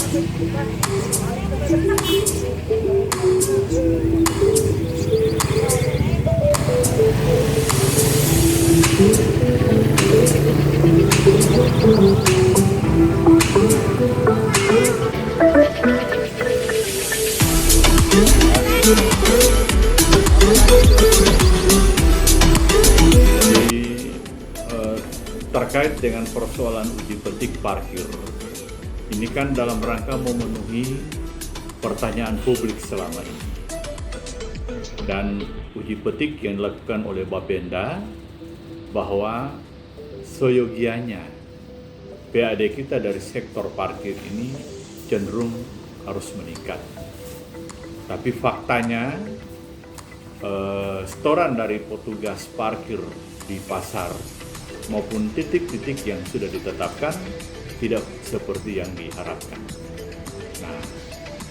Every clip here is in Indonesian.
Terkait dengan persoalan uji petik parkir, ini kan dalam rangka memenuhi pertanyaan publik selama ini. Dan uji petik yang dilakukan oleh Bapenda bahwa seyogianya PAD kita dari sektor parkir ini cenderung harus meningkat. Tapi faktanya setoran dari petugas parkir di pasar maupun titik-titik yang sudah ditetapkan tidak seperti yang diharapkan. Nah,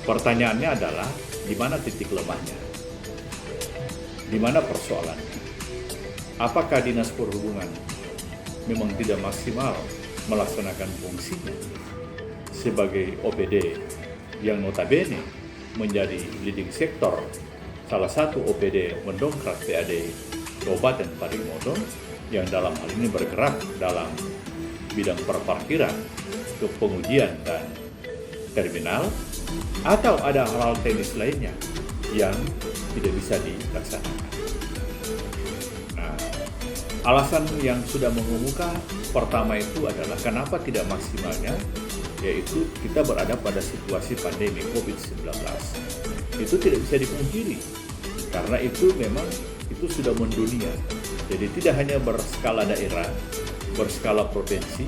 pertanyaannya adalah di mana titik lemahnya? Di mana persoalannya? Apakah Dinas Perhubungan memang tidak maksimal melaksanakan fungsinya sebagai OPD yang notabene menjadi leading sektor, salah satu OPD mendongkrak PAD Kabupaten Parigimoto yang dalam hal ini bergerak dalam bidang perparkiran, kepengujian dan terminal, atau ada hal-hal teknis lainnya yang tidak bisa dilaksanakan. Nah, alasan yang sudah mengemuka pertama itu adalah kenapa tidak maksimalnya, yaitu kita berada pada situasi pandemi COVID-19. Itu tidak bisa dipungkiri, karena itu memang itu sudah mendunia. Jadi tidak hanya berskala daerah, berskala provinsi,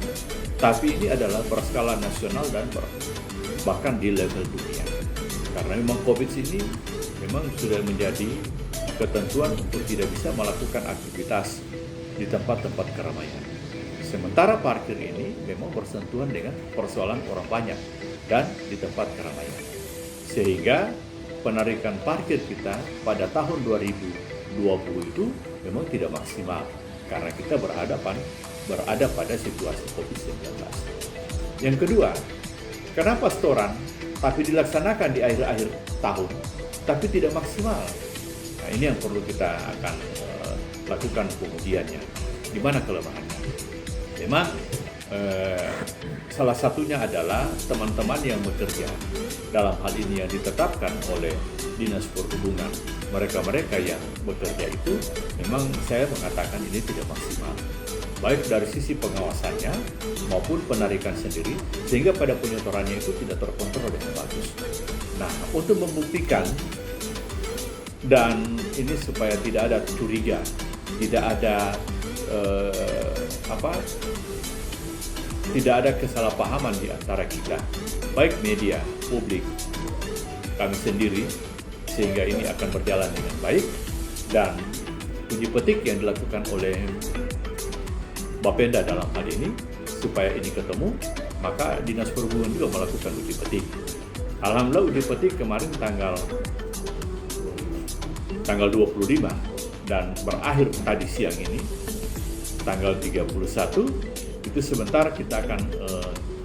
tapi ini adalah berskala nasional dan bahkan di level dunia. Karena memang COVID ini memang sudah menjadi ketentuan untuk tidak bisa melakukan aktivitas di tempat-tempat keramaian. Sementara parkir ini memang bersentuhan dengan persoalan orang banyak dan di tempat keramaian. Sehingga penarikan parkir kita pada tahun 2020 itu memang tidak maksimal karena kita berada pada situasi COVID-19. Yang kedua, kenapa setoran tapi dilaksanakan di akhir-akhir tahun tapi tidak maksimal? Nah, ini yang perlu kita akan lakukan pengujiannya. Di mana kelemahannya? Memang salah satunya adalah teman-teman yang bekerja dalam hal ini yang ditetapkan oleh Dinas Perhubungan. Mereka-mereka yang bekerja itu memang saya mengatakan ini tidak maksimal, baik dari sisi pengawasannya maupun penarikan sendiri, sehingga pada penyetorannya itu tidak terkontrol dengan bagus. Nah, untuk membuktikan dan ini supaya tidak ada curiga, tidak ada tidak ada kesalahpahaman di antara kita, baik media, publik, kami sendiri, sehingga ini akan berjalan dengan baik. Dan uji petik yang dilakukan oleh Bapenda dalam hal ini, supaya ini ketemu, maka Dinas Perhubungan juga melakukan uji petik. Alhamdulillah uji petik kemarin tanggal 25 dan berakhir tadi siang ini, tanggal 31, itu sebentar kita akan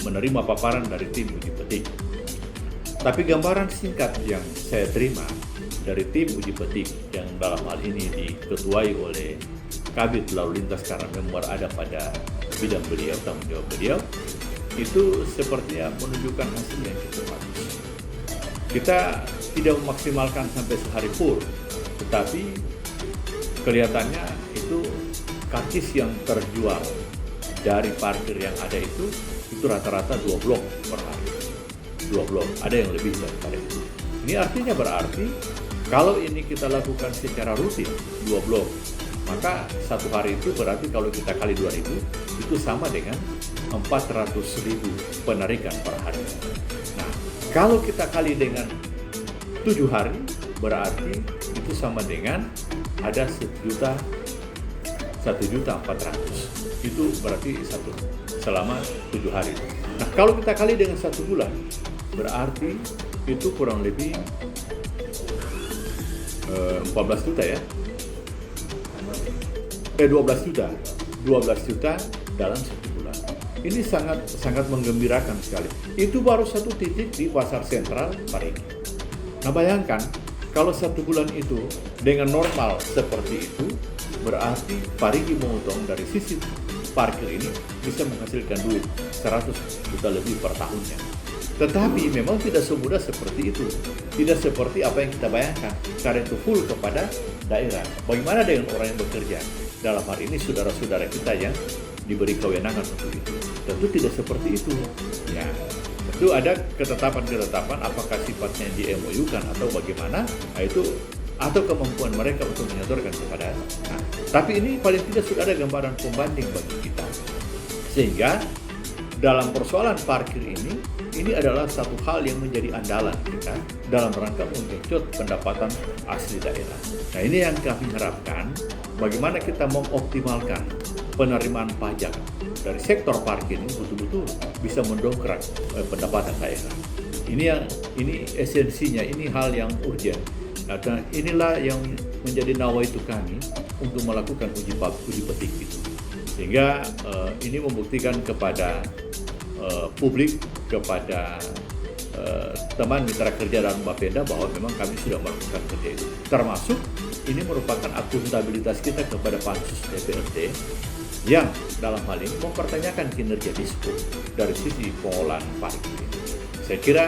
menerima paparan dari tim uji petik. Tapi gambaran singkat yang saya terima dari tim uji petik yang dalam hal ini diketuai oleh Kabid Lalu Lintas karena memang ada pada bidang beliau, tanggung jawab beliau, itu sepertinya menunjukkan hasil yang cukup bagus. Kita tidak memaksimalkan sampai sehari full, tetapi kelihatannya itu karcis yang terjual dari parkir yang ada itu rata-rata 2 blok per hari. 2 blok, ada yang lebih daripada itu. Ini artinya berarti kalau ini kita lakukan secara rutin 2 blok, maka satu hari itu berarti kalau kita kali 2.000 itu sama dengan 400.000 penarikan per hari. Nah, kalau kita kali dengan 7 hari berarti itu sama dengan ada 1.400.000. Itu berarti selama 7 hari. Nah, kalau kita kali dengan 1 bulan berarti itu kurang lebih 14 juta ya. 12 juta dalam 1 bulan. ini sangat menggembirakan sekali. Itu baru satu titik di pasar sentral Parigi. Nah bayangkan, kalau 1 bulan itu dengan normal seperti itu, berarti Parigi Motong dari sisi parkir ini bisa menghasilkan duit 100 juta lebih per tahunnya. Tetapi memang tidak semudah seperti itu. Tidak seperti apa yang kita bayangkan. Karena itu full kepada daerah. Bagaimana dengan orang yang bekerja? Dalam hal ini saudara-saudara kita yang diberi kewenangan untuk itu. Tentu tidak seperti itu. Ya, tentu ada ketetapan-ketetapan apakah sifatnya di MOU-kan atau bagaimana. Nah, itu atau kemampuan mereka untuk menyodorkan kepada. Nah, tapi ini paling tidak sudah ada gambaran pembanding bagi kita. Sehingga dalam persoalan parkir ini adalah satu hal yang menjadi andalan kita dalam rangka menggenjot pendapatan asli daerah. Nah, ini yang kami harapkan, bagaimana kita mengoptimalkan penerimaan pajak dari sektor parkir ini betul-betul bisa mendongkrak pendapatan daerah. Ini esensinya, ini hal yang urgent. Nah, inilah yang menjadi nawaitu kami untuk melakukan uji petik itu. Sehingga ini membuktikan kepada publik, kepada teman mitra kerja dan Bapenda bahwa memang kami sudah melakukan kerja itu. Termasuk ini merupakan akuntabilitas kita kepada Pansus DPRD yang dalam hal ini mempertanyakan kinerja Dispo dari sisi pengolahan parkir. Saya kira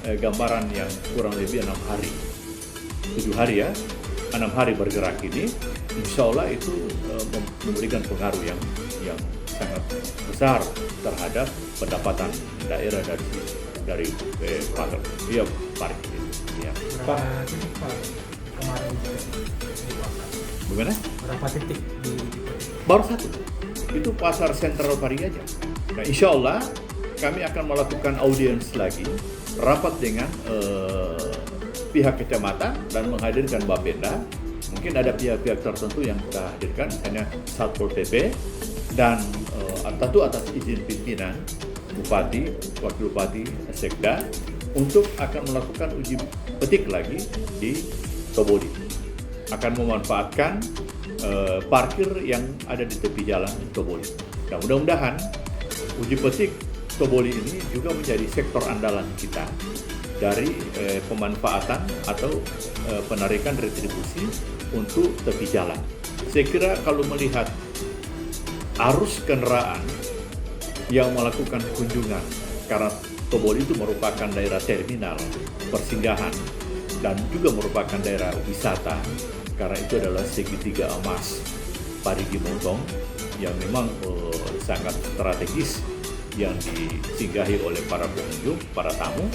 gambaran yang kurang lebih 7 hari ya, 6 hari bergerak ini, insya Allah itu memberikan pengaruh yang sangat besar terhadap pendapatan daerah dari parkir itu. Ya. Berapa titik Pak kemarin di pasar? Bagaimana? Berapa titik di Baru 1. Itu pasar sentral Parigi aja. Nah, insya Allah kami akan melakukan audiens lagi, rapat dengan pihak kecamatan dan menghadirkan Bapenda. Mungkin ada pihak-pihak tertentu yang kita hadirkan, misalnya Satpol PP, dan tentu atas izin pimpinan Bupati, Wakil Bupati, Sekda, untuk akan melakukan uji petik lagi di Toboli. Akan memanfaatkan parkir yang ada di tepi jalan Toboli. Nah, mudah-mudahan uji petik Toboli ini juga menjadi sektor andalan kita dari pemanfaatan atau penarikan retribusi untuk tepi jalan. Saya kira kalau melihat arus kendaraan yang melakukan kunjungan, karena Toboli itu merupakan daerah terminal, persinggahan, dan juga merupakan daerah wisata, karena itu adalah segitiga emas Parigi Motong yang memang sangat strategis yang disinggahi oleh para pengunjung, para tamu,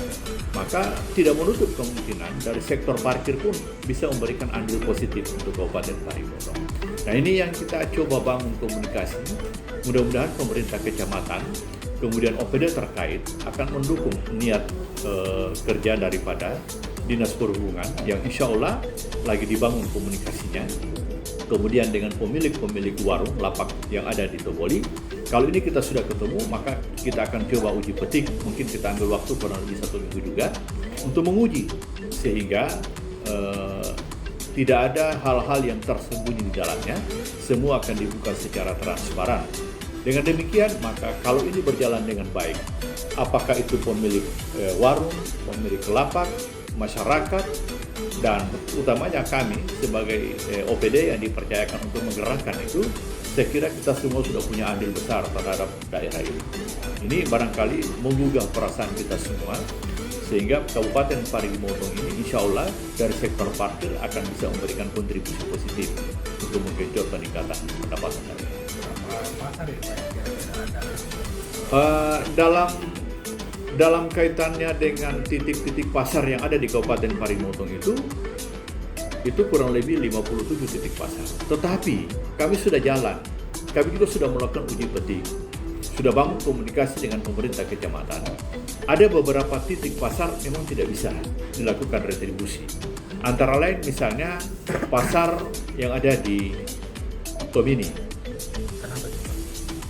maka tidak menutup kemungkinan dari sektor parkir pun bisa memberikan andil positif untuk Kabupaten Parigi Motong. Nah, ini yang kita coba bangun komunikasi. Mudah-mudahan pemerintah kecamatan, kemudian OPD terkait akan mendukung niat kerja daripada Dinas Perhubungan yang insya Allah lagi dibangun komunikasinya. Kemudian dengan pemilik warung lapak yang ada di Toboli, kalau ini kita sudah ketemu, maka kita akan coba uji petik. Mungkin kita ambil waktu kurang lebih 1 minggu juga untuk menguji, sehingga tidak ada hal-hal yang tersembunyi di dalamnya. Semua akan dibuka secara transparan. Dengan demikian, maka kalau ini berjalan dengan baik, apakah itu pemilik warung, pemilik lapak, masyarakat, dan utamanya kami sebagai OPD yang dipercayakan untuk menggerakkan itu, saya kira kita semua sudah punya andil besar terhadap daerah ini. Ini barangkali menggugah perasaan kita semua, sehingga Kabupaten Parigi Motong ini insya Allah dari sektor parkir akan bisa memberikan kontribusi positif untuk menggenjot peningkatan pendapatan daerah. pasar ya Pak kira-kira ada? Dalam kaitannya dengan titik-titik pasar yang ada di Kabupaten Parigi Motong itu kurang lebih 57 titik pasar. Tetapi kami sudah jalan, kami juga sudah melakukan uji petik, sudah bangun komunikasi dengan pemerintah kecamatan. Ada beberapa titik pasar memang tidak bisa dilakukan retribusi. Antara lain misalnya pasar yang ada di Tomini.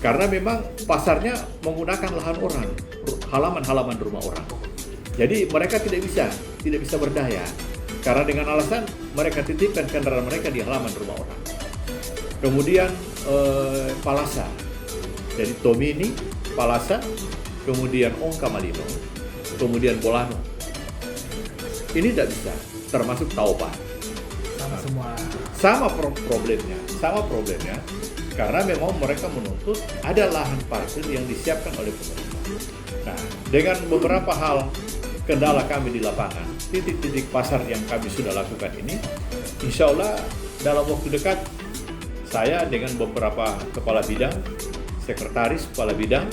Karena memang pasarnya menggunakan lahan orang, halaman-halaman rumah orang. Jadi mereka tidak bisa berdaya. Karena dengan alasan mereka titipkan kendaraan mereka di halaman rumah orang. Kemudian Palasa, dari Tomini Palasa, kemudian Ongka Malino, kemudian Bolano. Ini tidak bisa, termasuk Taupa. Sama semua. Sama problemnya, karena memang mereka menuntut ada lahan parkir yang disiapkan oleh pemerintah. Nah, dengan beberapa hal kendala kami di lapangan, titik-titik pasar yang kami sudah lakukan ini, insya Allah dalam waktu dekat, saya dengan beberapa kepala bidang, sekretaris kepala bidang,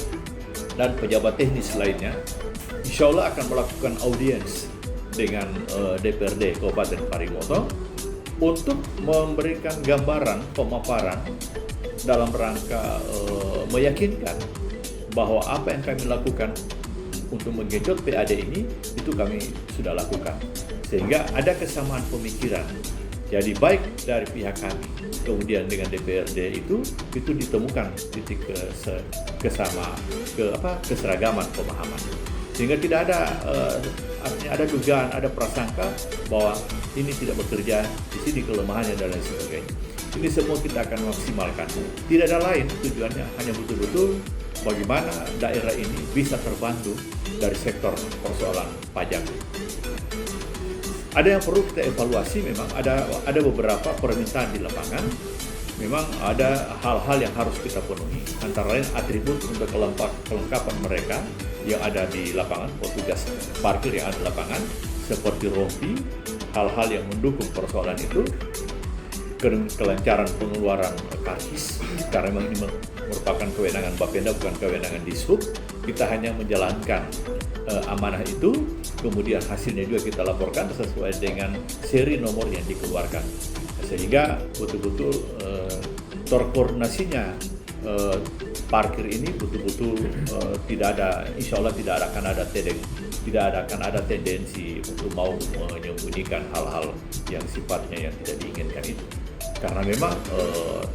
dan pejabat teknis lainnya, insya Allah akan melakukan audiens dengan DPRD Kabupaten Parigimoto untuk memberikan gambaran pemaparan dalam rangka meyakinkan bahwa apa yang kami lakukan untuk menggenjot PAD ini itu kami sudah lakukan, sehingga ada kesamaan pemikiran. Jadi baik dari pihak kami kemudian dengan DPRD itu ditemukan titik keseragaman pemahaman, sehingga tidak ada artinya ada dugaan, ada prasangka bahwa ini tidak bekerja, di sini kelemahannya dan lain sebagainya. Ini semua kita akan maksimalkan. Tidak ada lain, tujuannya hanya betul-betul bagaimana daerah ini bisa terbantu dari sektor persoalan pajak. Ada yang perlu kita evaluasi, memang ada beberapa permintaan di lapangan, memang ada hal-hal yang harus kita penuhi, antara lain atribut untuk kelengkapan mereka yang ada di lapangan, petugas parkir yang ada di lapangan, seperti rompi, hal-hal yang mendukung persoalan itu, kelancaran pengeluaran karcis, karena memang ini merupakan kewenangan Bapenda, bukan kewenangan Dishub. Kita hanya menjalankan amanah itu, kemudian hasilnya juga kita laporkan sesuai dengan seri nomor yang dikeluarkan, sehingga betul-betul terkoordinasinya parkir ini betul-betul tidak ada, insya Allah tidak akan ada tendensi untuk mau menyembunyikan hal-hal yang sifatnya yang tidak diinginkan itu. Karena memang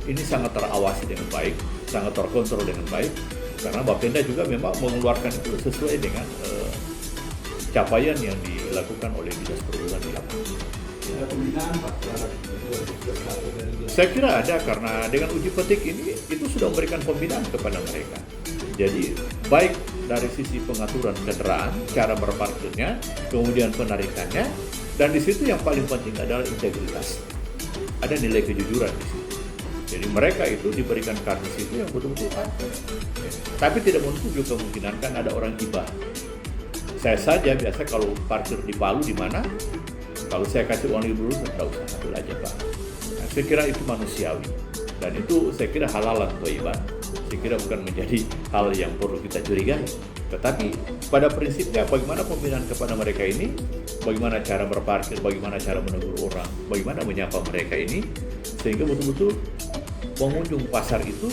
ini sangat terawasi dengan baik, sangat terkontrol dengan baik, karena Bapenda juga memang mengeluarkan itu sesuai dengan capaian yang dilakukan oleh Dinas Perhubungan di lapangan. Ada pembinaan Pak terhadap Saya kira ada, karena dengan uji petik ini itu sudah memberikan pembinaan kepada mereka. Jadi baik dari sisi pengaturan kendaraan, cara berparkirnya, kemudian penarikannya, dan di situ yang paling penting adalah integritas. Ada nilai kejujuran di situ. Jadi mereka itu diberikan karnis itu yang betul-betul parkir. Tapi tidak menutup juga kemungkinan kan ada orang hibah. Saya saja biasa kalau parkir di Palu di mana, kalau saya kasih uang dulu, tidak usah, ambil aja Pak. Nah, saya kira itu manusiawi, dan itu saya kira halalan thayyiban. Saya kira bukan menjadi hal yang perlu kita curigai. Tetapi pada prinsipnya bagaimana pembinaan kepada mereka ini, bagaimana cara berparkir, bagaimana cara menegur orang, bagaimana menyapa mereka ini, sehingga betul-betul pengunjung pasar itu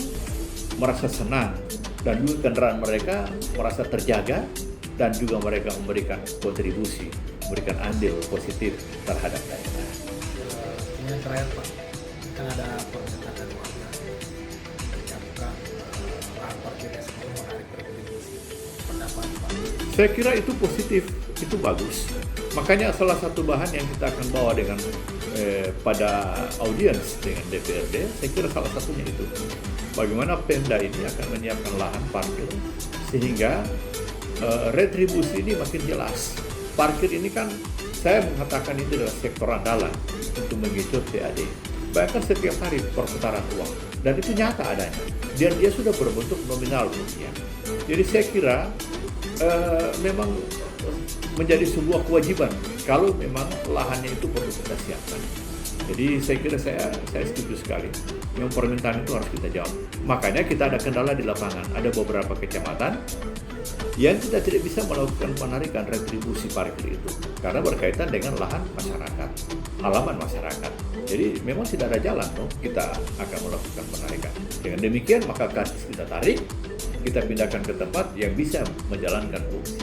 merasa senang, dan juga kendaraan mereka merasa terjaga, dan juga mereka memberikan kontribusi, memberikan andil positif terhadap daerah. Yang terakhir Pak, kan ada permintaan warga menyiapkan lahan parkirnya sebelum menarik kontribusi. Pendapat Pak? Saya kira itu positif, itu bagus. Makanya salah satu bahan yang kita akan bawa dengan pada audiens dengan DPRD, saya kira salah satunya itu. Bagaimana Pemda ini akan menyiapkan lahan parkir sehingga retribusi ini makin jelas. Parkir ini kan saya mengatakan itu adalah sektor andalan untuk menggenjot PAD. Bahkan setiap hari perputaran uang, dan itu nyata adanya. Dan dia sudah berbentuk nominal rupiah. Jadi saya kira memang menjadi sebuah kewajiban kalau memang lahannya itu perlu kita siapkan. Jadi saya kira saya setuju sekali. Yang permintaan itu harus kita jawab. Makanya kita ada kendala di lapangan. Ada beberapa kecamatan yang kita tidak bisa melakukan penarikan retribusi parkir itu karena berkaitan dengan lahan masyarakat, halaman masyarakat. Jadi memang tidak ada jalan kita akan melakukan penarikan. Dengan demikian maka karcis kita tarik, kita pindahkan ke tempat yang bisa menjalankan fungsi.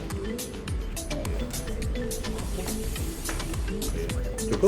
Cukup?